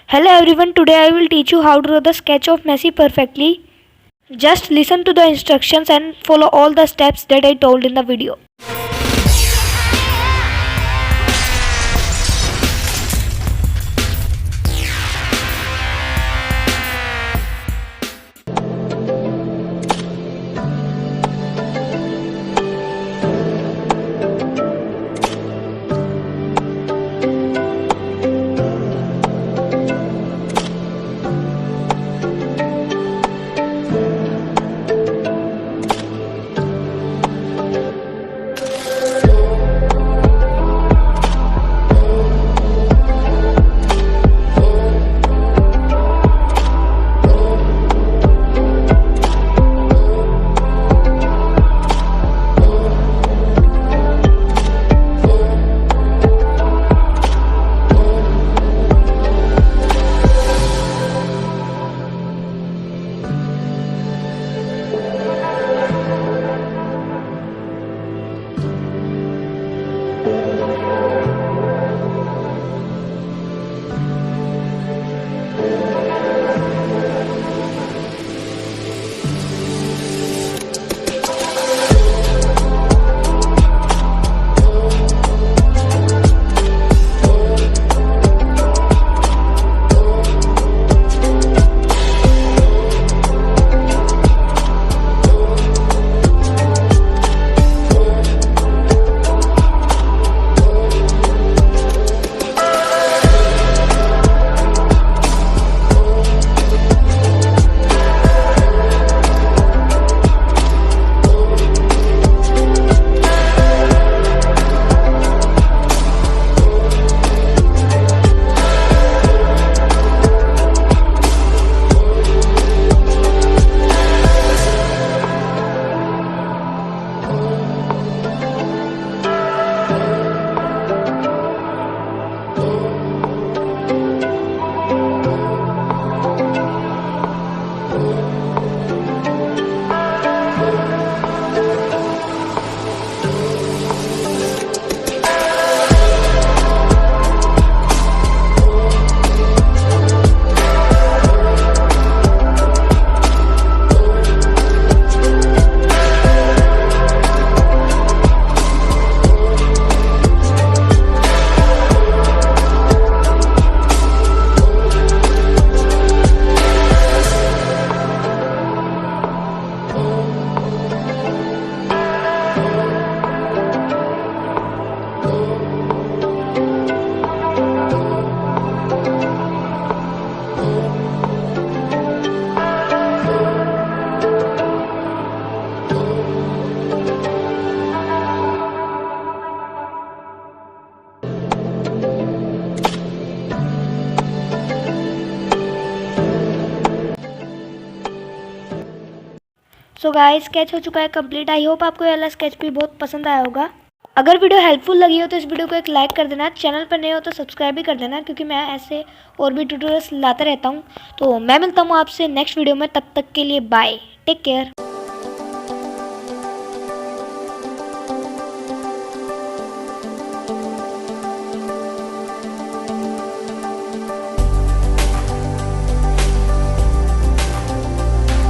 Hello everyone, today I will teach you how to draw the sketch of Messi perfectly. Just listen to the instructions and follow all the steps that I told in the video. So guys sketch हो चुका है complete. I hope आपको ये वाला sketch भी बहुत पसंद आया होगा। अगर वीडियो हेल्पफुल लगी हो तो इस वीडियो को एक लाइक कर देना। चैनल पर नए हो तो सब्सक्राइब भी कर देना, क्योंकि मैं ऐसे और भी ट्यूटोरियल्स लाता रहता हूँ। तो मैं मिलता हूँ आपसे नेक्स्ट वीडियो में, तब तक के लिए बाय, टेक केयर।